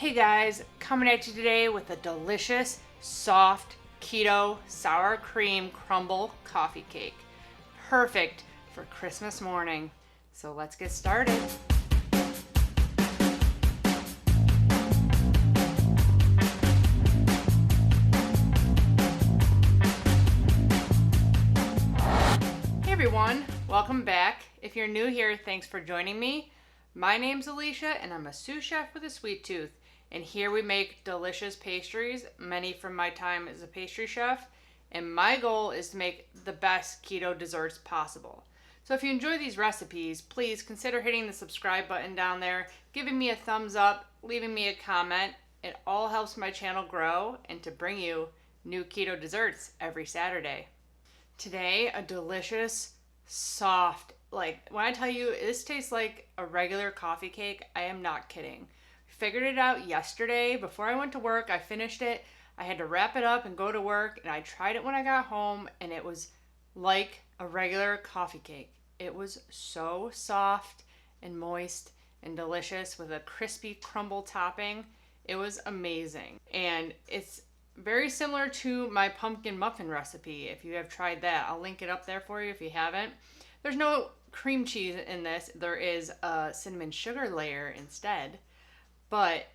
Hey guys, coming at you today with a delicious, soft, keto, sour cream crumble coffee cake. Perfect for Christmas morning. So let's get started. Hey everyone, welcome back. If you're new here, thanks for joining me. My name's Alycia and I'm a sous chef with a sweet tooth. And here we make delicious pastries, many from my time as a pastry chef. And my goal is to make the best keto desserts possible. So if you enjoy these recipes, please consider hitting the subscribe button down there, giving me a thumbs up, leaving me a comment. It all helps my channel grow and to bring you new keto desserts every Saturday. Today, a delicious, soft, when I tell you this tastes like a regular coffee cake, I am not kidding. Figured it out yesterday before I went to work. I finished it. I had to wrap it up and go to work, and I tried it when I got home, and it was like a regular coffee cake. It was so soft and moist and delicious with a crispy crumble topping. It was amazing. And it's very similar to my pumpkin muffin recipe. If you have tried that, I'll link it up there for you if you haven't. There's no cream cheese in this. There is a cinnamon sugar layer instead. But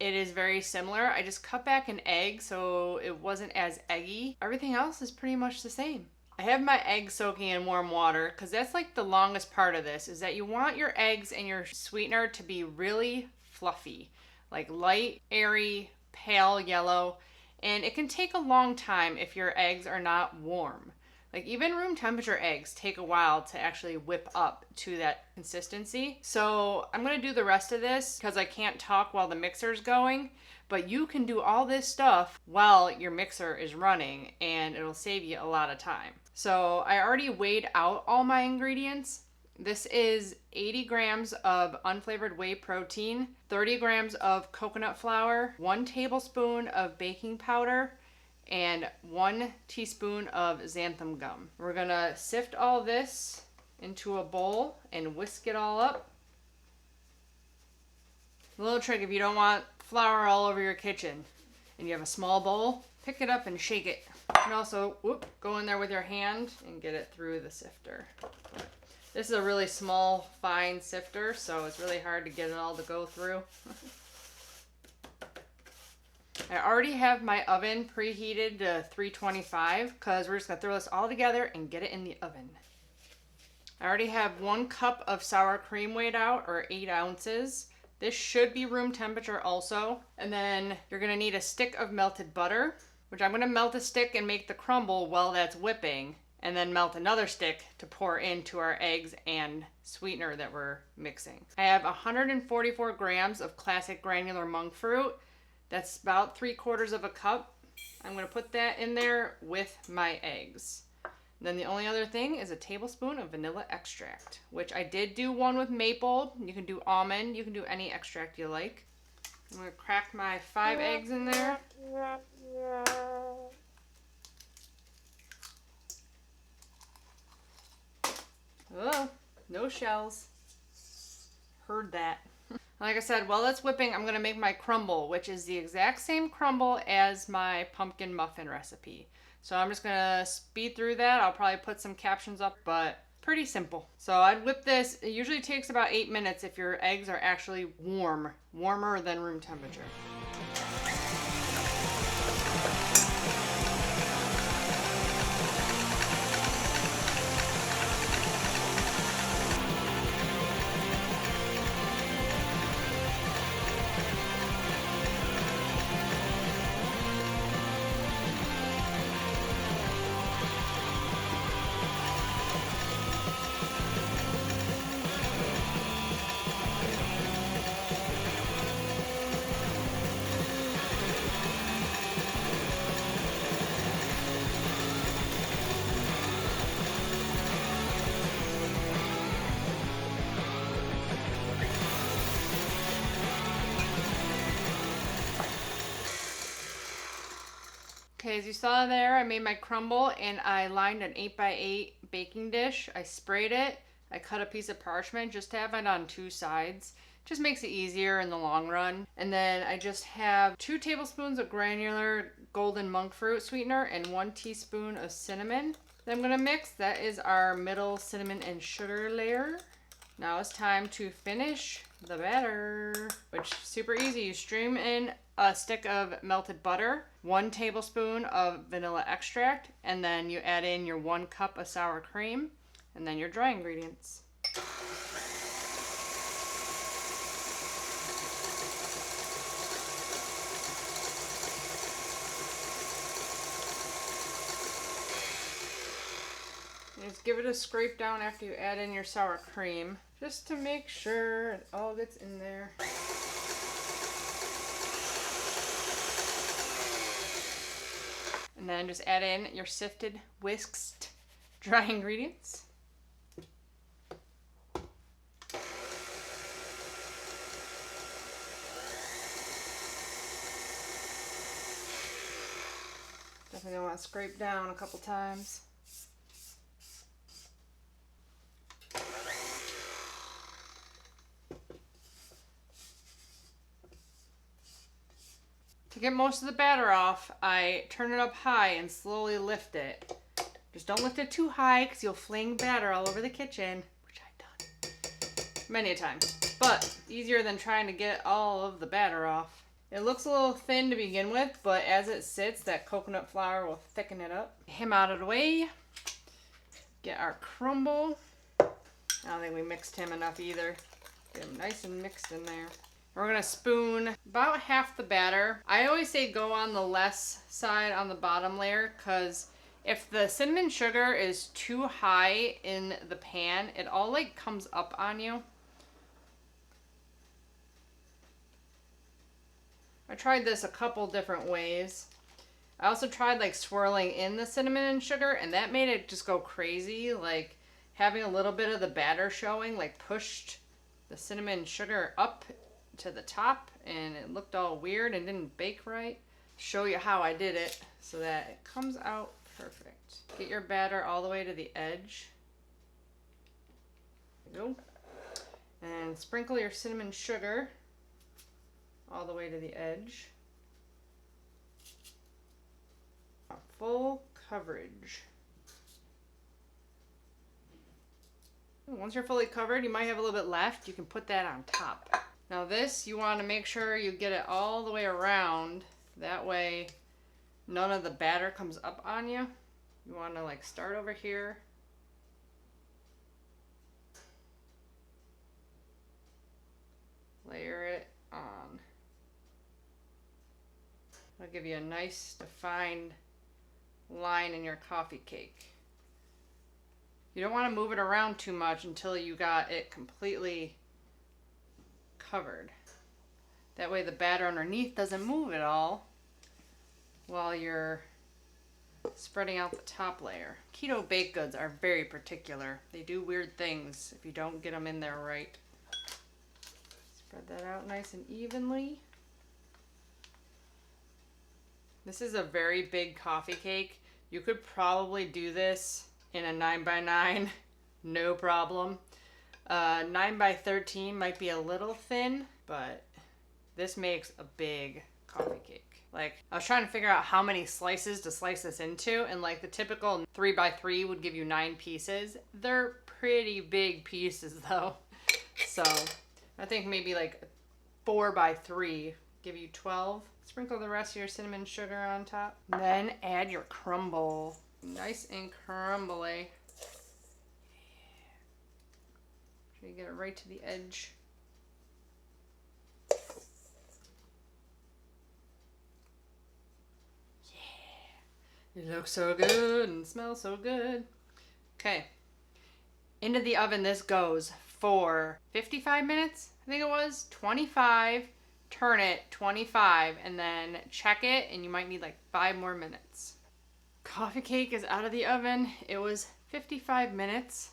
it is very similar. I just cut back an egg so it wasn't as eggy. Everything else is pretty much the same. I have my eggs soaking in warm water because that's like the longest part of this, is that you want your eggs and your sweetener to be really fluffy, like light, airy, pale yellow. And it can take a long time if your eggs are not warm. Like even room temperature eggs take a while to actually whip up to that consistency. So I'm going to do the rest of this because I can't talk while the mixer's going. But you can do all this stuff while your mixer is running and it'll save you a lot of time. So I already weighed out all my ingredients. This is 80 grams of unflavored whey protein, 30 grams of coconut flour, 1 tablespoon of baking powder, and 1 teaspoon of xanthan gum. We're gonna sift all this into a bowl and whisk it all up. A little trick: if you don't want flour all over your kitchen and you have a small bowl, pick it up and shake it. You can also go in there with your hand and get it through the sifter. This is a really small, fine sifter, so it's really hard to get it all to go through. I already have my oven preheated to 325 because we're just going to throw this all together and get it in the oven. I already have 1 cup of sour cream weighed out, or 8 ounces. This should be room temperature also. And then you're going to need a stick of melted butter, which I'm going to melt a stick and make the crumble while that's whipping, and then melt another stick to pour into our eggs and sweetener that we're mixing. I have 144 grams of classic granular monk fruit. That's about 3/4 of a cup. I'm going to put that in there with my eggs. Then the only other thing is a tablespoon of vanilla extract, which I did do one with maple. You can do almond. You can do any extract you like. I'm going to crack my 5 eggs in there. Oh, no shells. Heard that. Like I said, while that's whipping, I'm going to make my crumble, which is the exact same crumble as my pumpkin muffin recipe. So I'm just going to speed through that. I'll probably put some captions up, but pretty simple. So I'd whip this. It usually takes about 8 minutes if your eggs are actually warmer than room temperature. Okay, as you saw there, I made my crumble and I lined an 8x8 baking dish. I sprayed it. I cut a piece of parchment just to have it on 2 sides. Just makes it easier in the long run. And then I just have 2 tablespoons of granular golden monk fruit sweetener and 1 teaspoon of cinnamon that I'm gonna mix. That is our middle cinnamon and sugar layer. Now it's time to finish the batter, which is super easy. You stream in a stick of melted butter, 1 tablespoon of vanilla extract, and then you add in your 1 cup of sour cream, and then your dry ingredients. Just give it a scrape down after you add in your sour cream, just to make sure it all gets in there. And then just add in your sifted, whisked dry ingredients. Definitely want to scrape down a couple times. To get most of the batter off, I turn it up high and slowly lift it. Just don't lift it too high because you'll fling batter all over the kitchen, which I've done many a time. But easier than trying to get all of the batter off. It looks a little thin to begin with, but as it sits, that coconut flour will thicken it up. Get him out of the way. Get our crumble. I don't think we mixed him enough either. Get him nice and mixed in there. We're gonna spoon about half the batter. I always say go on the less side on the bottom layer, because if the cinnamon sugar is too high in the pan, it all like comes up on you. I tried this a couple different ways. I also tried like swirling in the cinnamon and sugar, and that made it just go crazy. Like having a little bit of the batter showing like pushed the cinnamon and sugar up to the top, and it looked all weird and didn't bake right. Show you how I did it so that it comes out perfect. Get your batter all the way to the edge. There you go. And sprinkle your cinnamon sugar all the way to the edge. Full coverage. Once you're fully covered, you might have a little bit left. You can put that on top. Now this, you want to make sure you get it all the way around. That way none of the batter comes up on you. You want to like start over here. Layer it on. That'll give you a nice defined line in your coffee cake. You don't want to move it around too much until you got it completely covered. That way the batter underneath doesn't move at all while you're spreading out the top layer. Keto baked goods are very particular. They do weird things if you don't get them in there right. Spread that out nice and evenly. This is a very big coffee cake. You could probably do this in a 9x9, no problem. 9x13 might be a little thin, but this makes a big coffee cake. Like, I was trying to figure out how many slices to slice this into, and like the typical 3x3 would give you 9 pieces. They're pretty big pieces though. So I think maybe like 4x3 give you 12. Sprinkle the rest of your cinnamon sugar on top. Then add your crumble. Nice and crumbly. You get it right to the edge. Yeah. It looks so good and smells so good. Okay. Into the oven this goes for 55 minutes, I think it was. 25. Turn it 25 and then check it, and you might need like 5 more minutes. Coffee cake is out of the oven. It was 55 minutes.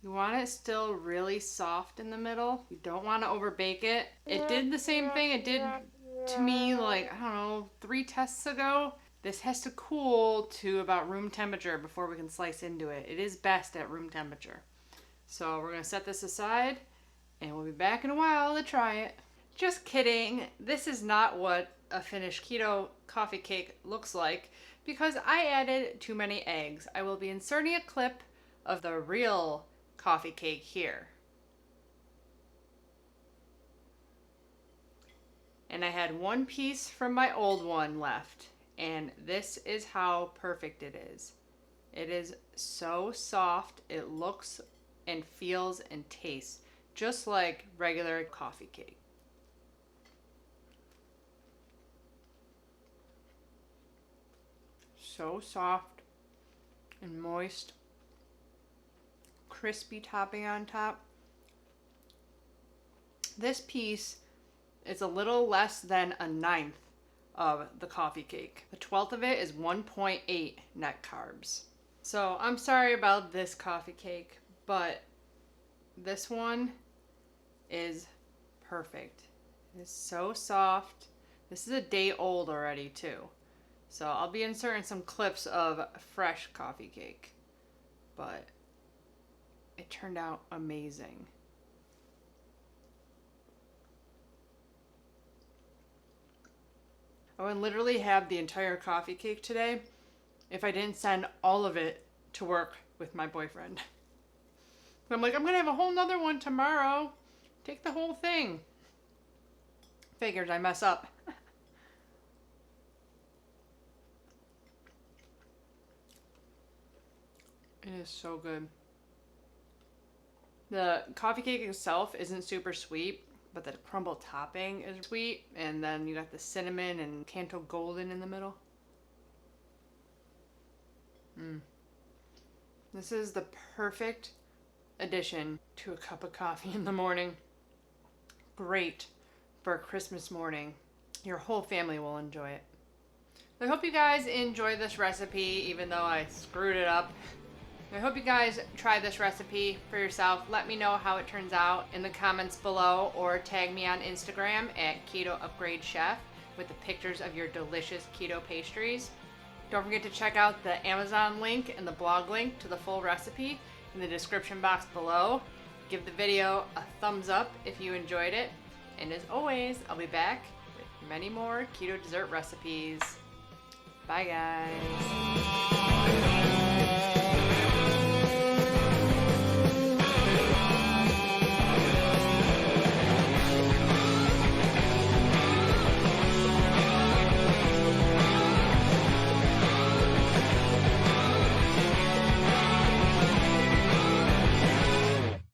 You want it still really soft in the middle. You don't want to overbake it. It did the same thing it did to me like, I don't know, 3 tests ago. This has to cool to about room temperature before we can slice into it. It is best at room temperature. So we're going to set this aside And we'll be back in a while to try it. Just kidding. This is not what a finished keto coffee cake looks like because I added too many eggs. I will be inserting a clip of the real coffee cake here. And I had one piece from my old one left. And this is how perfect it is. It is so soft. It looks and feels and tastes just like regular coffee cake. So soft and moist. Crispy topping on top. This piece is a little less than a ninth of the coffee cake. The 1/12 of it is 1.8 net carbs. So I'm sorry about this coffee cake, but this one is perfect. It's so soft. This is a day old already too. So I'll be inserting some clips of fresh coffee cake, but it turned out amazing. I would literally have the entire coffee cake today if I didn't send all of it to work with my boyfriend. I'm like, I'm gonna have a whole nother one tomorrow. Take the whole thing. Figures I mess up. It is so good. The coffee cake itself isn't super sweet, but the crumble topping is sweet. And then you got the cinnamon and Canto Golden in the middle. This is the perfect addition to a cup of coffee in the morning. Great for a Christmas morning. Your whole family will enjoy it. I hope you guys enjoy this recipe, even though I screwed it up. I hope you guys try this recipe for yourself. Let me know how it turns out in the comments below, or tag me on Instagram at Keto Upgrade Chef with the pictures of your delicious keto pastries. Don't forget to check out the Amazon link and the blog link to the full recipe in the description box below. Give the video a thumbs up if you enjoyed it. And as always, I'll be back with many more keto dessert recipes. Bye guys.